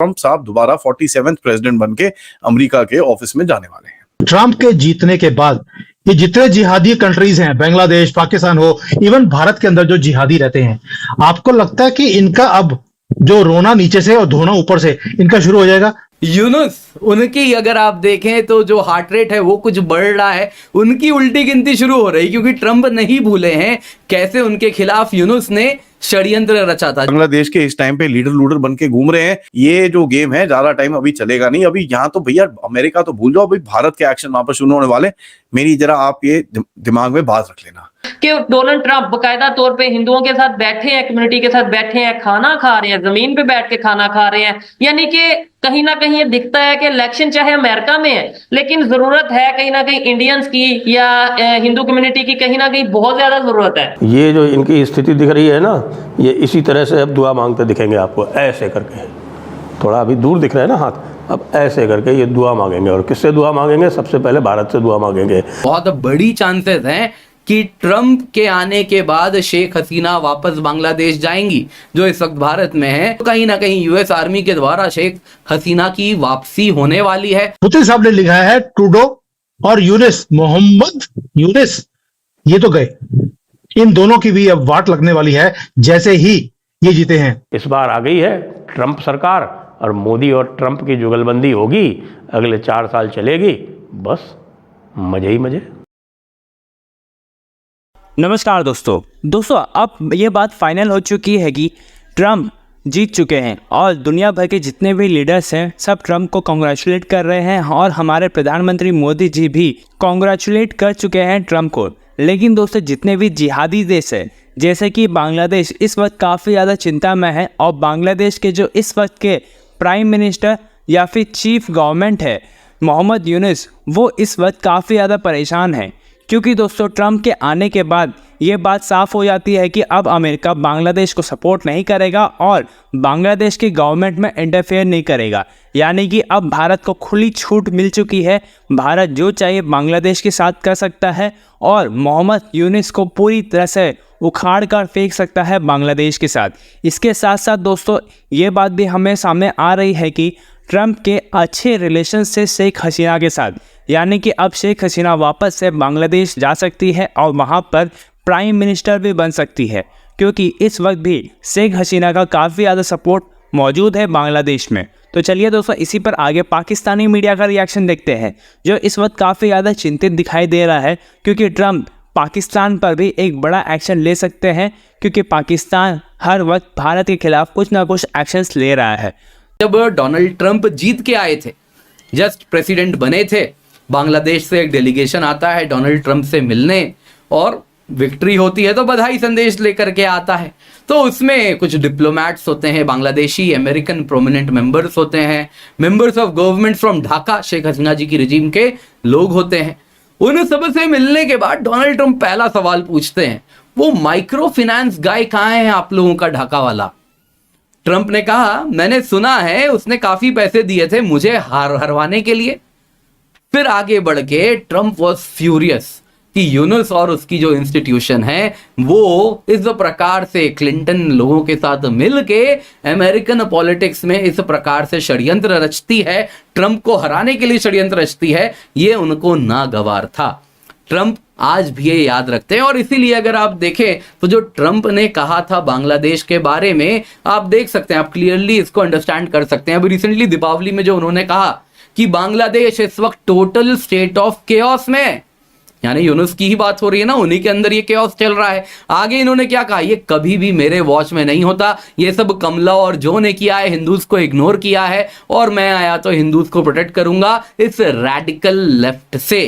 Trump साहब दोबारा 47th president बन के अमेरिका के ऑफिस में जाने वाले हैं। ट्रंप के जीतने के बाद ये जितने जिहादी कंट्रीज हैं, बांग्लादेश, पाकिस्तान हो, इवन भारत के अंदर जो जिहादी रहते हैं, आपको लगता है कि इनका अब जो रोना नीचे से और धोना ऊपर से इनका शुरू हो जाएगा? यूनुस, उनकी अगर आप देखें तो जो हार्ट रेट है वो कुछ बढ़ रहा है, उनकी उल्टी गिनती शुरू हो रही, क्योंकि ट्रंप नहीं भूले हैं कैसे उनके खिलाफ यूनुस ने षड्यंत्र रचा था। बांग्लादेश के इस टाइम पे लीडर लूडर बन के घूम रहे हैं। ये जो गेम है ज्यादा टाइम अभी चलेगा नहीं। अभी यहाँ तो भैया अमेरिका तो भूल जाओ, अभी भारत के एक्शन वहां पर शुरू होने वाले। मेरी जरा आप ये दिमाग में बात रख लेना कि डोनाल्ड ट्रंप बकायदा तौर पे हिंदुओं के साथ बैठे हैं, कम्युनिटी के साथ बैठे हैं, खाना खा रहे हैं, जमीन पे बैठ के खाना खा रहे हैं। यानी कि कहीं ना कहीं ये दिखता है कि इलेक्शन चाहे अमेरिका में है, लेकिन जरूरत है कहीं ना कहीं इंडियंस की या हिंदू कम्युनिटी की कहीं ना कहीं बहुत ज्यादा जरूरत है। ये जो इनकी स्थिति दिख रही है ना, ये इसी तरह से अब दुआ मांगते दिखेंगे आपको, ऐसे करके। थोड़ा अभी दूर दिख रहा है ना हाथ, अब ऐसे करके ये दुआ मांगेंगे। और किससे दुआ मांगेंगे? सबसे पहले भारत से दुआ मांगेंगे। बहुत बड़ी चांसेस हैं कि ट्रंप के आने के बाद शेख हसीना वापस बांग्लादेश जाएंगी, जो इस वक्त भारत में है। तो कहीं ना कहीं यूएस आर्मी के द्वारा शेख हसीना की वापसी होने वाली है। पुतिन साहब ने लिखा है ट्रूडो और यूनिस, मोहम्मद यूनिस ये तो गए, इन दोनों की भी अब वाट लगने वाली है जैसे ही ये जीते हैं। इस बार आ गई है ट्रंप सरकार, और मोदी और ट्रंप की जुगलबंदी होगी, अगले 4 साल चलेगी, बस मजे ही मजे। नमस्कार दोस्तों, अब ये बात फाइनल हो चुकी है कि ट्रंप जीत चुके हैं और दुनिया भर के जितने भी लीडर्स हैं सब ट्रंप को कॉन्ग्रेचुलेट कर रहे हैं, और हमारे प्रधानमंत्री मोदी जी भी कॉन्ग्रेचुलेट कर चुके हैं ट्रंप को। लेकिन दोस्तों, जितने भी जिहादी देश हैं जैसे कि बांग्लादेश इस वक्त काफ़ी ज़्यादा चिंता में है, और बांग्लादेश के जो इस वक्त के प्राइम मिनिस्टर या फिर चीफ गवर्नमेंट है मोहम्मद यूनुस, वो इस वक्त काफ़ी ज़्यादा परेशान है। क्योंकि दोस्तों, ट्रंप के आने के बाद ये बात साफ हो जाती है कि अब अमेरिका बांग्लादेश को सपोर्ट नहीं करेगा और बांग्लादेश की गवर्नमेंट में इंटरफेयर नहीं करेगा। यानी कि अब भारत को खुली छूट मिल चुकी है, भारत जो चाहिए बांग्लादेश के साथ कर सकता है, और मोहम्मद यूनुस को पूरी तरह से उखाड़ कर फेंक सकता है बांग्लादेश के साथ। इसके साथ साथ दोस्तों, ये बात भी हमें सामने आ रही है कि ट्रंप के अच्छे रिलेशन से शेख हसीना के साथ, यानी कि अब शेख हसीना वापस से बांग्लादेश जा सकती है और वहाँ पर प्राइम मिनिस्टर भी बन सकती है, क्योंकि इस वक्त भी शेख हसीना का काफ़ी ज़्यादा सपोर्ट मौजूद है बांग्लादेश में। तो चलिए दोस्तों, इसी पर आगे पाकिस्तानी मीडिया का रिएक्शन देखते हैं, जो इस वक्त काफ़ी ज़्यादा चिंतित दिखाई दे रहा है, क्योंकि ट्रंप पाकिस्तान पर भी एक बड़ा एक्शन ले सकते हैं, क्योंकि पाकिस्तान हर वक्त भारत के खिलाफ कुछ ना कुछ एक्शंस ले रहा है। जब डोनाल्ड ट्रंप जीत के आए थे, जस्ट प्रेसिडेंट बने थे, बांग्लादेश से एक डेलीगेशन आता है डोनाल्ड ट्रंप से मिलने, और विक्ट्री होती है तो बधाई संदेश लेकर के आता है। तो उसमें कुछ डिप्लोमैट्स होते हैं बांग्लादेशी, अमेरिकन प्रोमिनेंट मेंबर्स होते हैं, members of government from Dhaka, Sheikh Hasina ji की रिजीम के लोग होते हैं। उन सब से मिलने के बाद डोनाल्ड ट्रंप पहला सवाल पूछते हैं, वो माइक्रो फाइनेंस गाय कहाँ है आप लोगों का ढाका वाला? ट्रंप ने कहा, मैंने सुना है उसने काफी पैसे दिए थे मुझे हरवाने के लिए। फिर आगे बढ़ के ट्रंप वॉज फ्यूरियस कि यूनुस और उसकी जो इंस्टीट्यूशन है वो इस प्रकार से क्लिंटन लोगों के साथ मिलके अमेरिकन पॉलिटिक्स में इस प्रकार से षड्यंत्र रचती है, ट्रंप को हराने के लिए षड्यंत्र रचती है, ये उनको नागवार था। ट्रंप आज भी ये याद रखते हैं, और इसीलिए अगर आप देखें तो जो ट्रंप ने कहा था बांग्लादेश के बारे में, आप देख सकते हैं, आप क्लियरली इसको अंडरस्टैंड कर सकते हैं। अभी रिसेंटली दीपावली में जो उन्होंने कहा कि बांग्लादेश इस वक्त टोटल स्टेट ऑफ केओस में है, यानी यूनुस की ही बात हो रही है ना, उन्हीं के अंदर ये केओस चल रहा है। आगे इन्होंने क्या कहा, ये कभी भी मेरे वॉच में नहीं होता, ये सब कमला और जो ने किया है, हिंदूज को इग्नोर किया है, और मैं आया तो हिंदूज को प्रोटेक्ट करूंगा इस रैडिकल लेफ्ट से।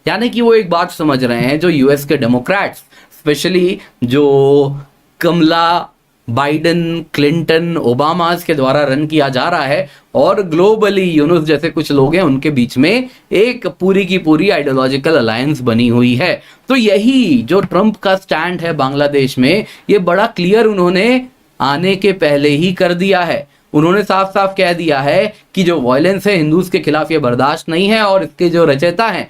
यानी कि वो एक बात समझ रहे हैं, जो यूएस के डेमोक्रेट्स, स्पेशली जो कमला, बाइडन, क्लिंटन, ओबामा के द्वारा रन किया जा रहा है, और ग्लोबली यूनुस जैसे कुछ लोग हैं, उनके बीच में एक पूरी की पूरी आइडियोलॉजिकल अलायंस बनी हुई है। तो यही जो ट्रंप का स्टैंड है बांग्लादेश में, ये बड़ा क्लियर उन्होंने आने के पहले ही कर दिया है। उन्होंने साफ साफ कह दिया है कि जो वायलेंस है हिंदूज के खिलाफ ये बर्दाश्त नहीं है, और इसके जो रचयिता हैं,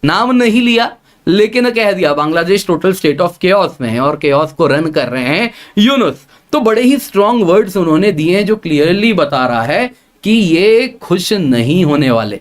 नाम नहीं लिया लेकिन कह दिया Bangladesh total state of chaos में है और केओस को रन कर रहे हैं यूनुस। तो बड़े ही स्ट्रॉन्ग वर्ड्स उन्होंने दिए हैं, जो क्लियरली बता रहा है कि ये खुश नहीं होने वाले।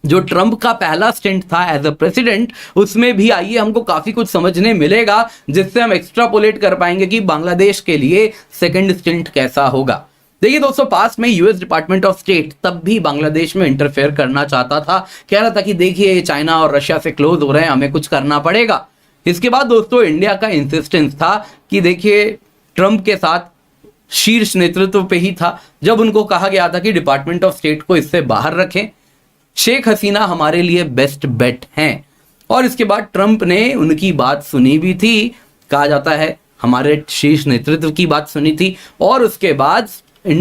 जो ट्रंप का पहला स्टेंट था एज अ प्रेसिडेंट, उसमें भी आइए हमको काफी कुछ समझने मिलेगा जिससे हम एक्स्ट्रापोलेट कर पाएंगे कि बांग्लादेश के लिए सेकंड स्टेंट कैसा होगा। देखिए दोस्तों, पास में यूएस डिपार्टमेंट ऑफ स्टेट तब भी बांग्लादेश में इंटरफेयर करना चाहता था, कह रहा था कि देखिए चाइना और रशिया से क्लोज हो रहे हैं, हमें कुछ करना पड़ेगा। इसके बाद दोस्तों इंडिया का इंसिस्टेंस था कि देखिए ट्रंप के साथ शीर्ष नेतृत्व पे ही था जब उनको कहा गया था कि डिपार्टमेंट ऑफ स्टेट को इससे बाहर रखें, शेख हसीना हमारे लिए बेस्ट बेट हैं। और इसके बाद ट्रंप ने उनकी बात सुनी भी थी, कहा जाता है हमारे शीर्ष नेतृत्व की बात सुनी थी, और उसके बाद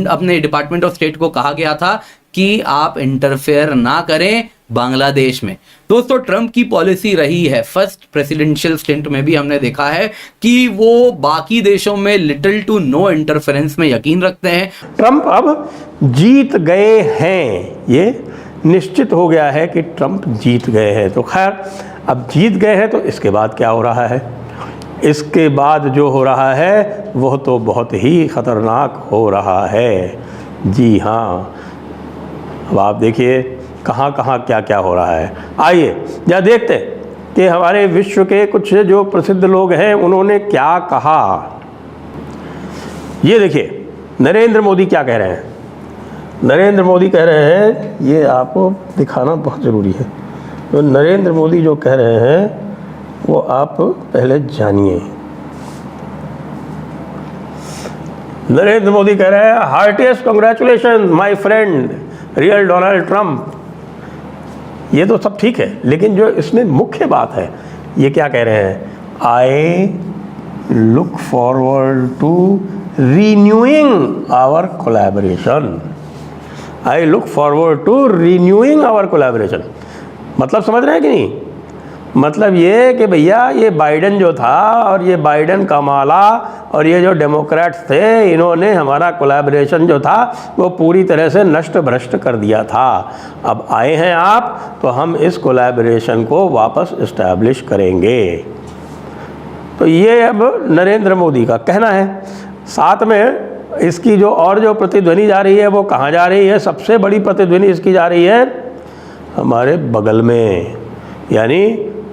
अपने डिपार्टमेंट ऑफ स्टेट को कहा गया था कि आप इंटरफेयर ना करें बांग्लादेश में। दोस्तों ट्रंप की पॉलिसी रही है, फर्स्ट प्रेसिडेंशियल स्टेंट में भी हमने देखा है कि वो बाकी देशों में लिटिल टू नो इंटरफेरेंस में यकीन रखते हैं। ट्रंप अब जीत गए हैं, ये निश्चित हो गया है कि ट्रंप जीत गए हैं। तो खैर अब जीत गए हैं तो इसके बाद क्या हो रहा है, इसके बाद जो हो रहा है वह तो बहुत ही ख़तरनाक हो रहा है। जी हाँ, अब आप देखिए कहाँ कहाँ क्या क्या हो रहा है। आइए या देखते हैं कि हमारे विश्व के कुछ जो प्रसिद्ध लोग हैं उन्होंने क्या कहा। ये देखिए नरेंद्र मोदी क्या कह रहे हैं। नरेंद्र मोदी कह रहे हैं, ये आपको दिखाना बहुत ज़रूरी है। तो नरेंद्र मोदी जो कह रहे हैं वो आप पहले जानिए। नरेंद्र मोदी कह रहे हैं, heartiest congratulation my friend real Donald Trump. ये तो सब ठीक है, लेकिन जो इसमें मुख्य बात है ये क्या कह रहे हैं, I look forward to renewing our collaboration. I look forward to renewing our collaboration. मतलब समझ रहे हैं कि नहीं, मतलब ये कि भैया ये बाइडेन जो था और ये बाइडेन कमाला और ये जो डेमोक्रेट्स थे, इन्होंने हमारा कोलैबोरेशन जो था वो पूरी तरह से नष्ट भ्रष्ट कर दिया था। अब आए हैं आप तो हम इस कोलैबोरेशन को वापस इस्टेब्लिश करेंगे। तो ये अब नरेंद्र मोदी का कहना है। साथ में इसकी जो और जो प्रतिध्वनि जा रही है वो कहाँ जा रही है, सबसे बड़ी प्रतिध्वनि इसकी जा रही है हमारे बगल में, यानी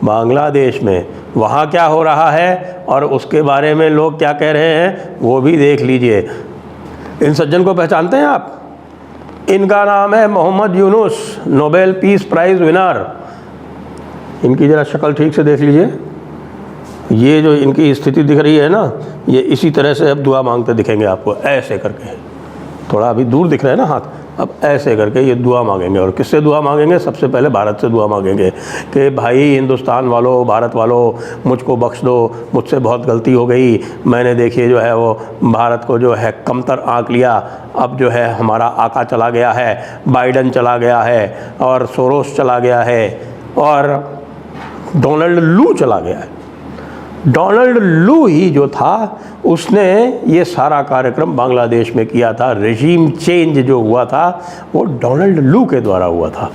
बांग्लादेश में। वहाँ क्या हो रहा है और उसके बारे में लोग क्या कह रहे हैं वो भी देख लीजिए। इन सज्जन को पहचानते हैं आप? इनका नाम है Mohammad Yunus, Nobel peace prize winner. इनकी ज़रा शक्ल ठीक से देख लीजिए। ये जो इनकी स्थिति दिख रही है ना, ये इसी तरह से अब दुआ मांगते दिखेंगे आपको, ऐसे करके। थोड़ा अभी दूर दिख रहा है ना हाथ, अब ऐसे करके ये दुआ मांगेंगे। और किससे दुआ मांगेंगे? सबसे पहले भारत से दुआ मांगेंगे कि भाई हिंदुस्तान वालों, भारत वालों, मुझको बख्श दो, मुझसे बहुत गलती हो गई, मैंने देखिए जो है वो भारत को जो है कमतर आंक लिया। अब जो है हमारा आका चला गया है, बाइडेन चला गया है, और सोरोस चला गया है, और डोनाल्ड लू चला गया है। डोनाल्ड लू ही जो था उसने ये सारा कार्यक्रम बांग्लादेश में किया था। रेजीम चेंज जो हुआ था वो डोनाल्ड लू के द्वारा हुआ था।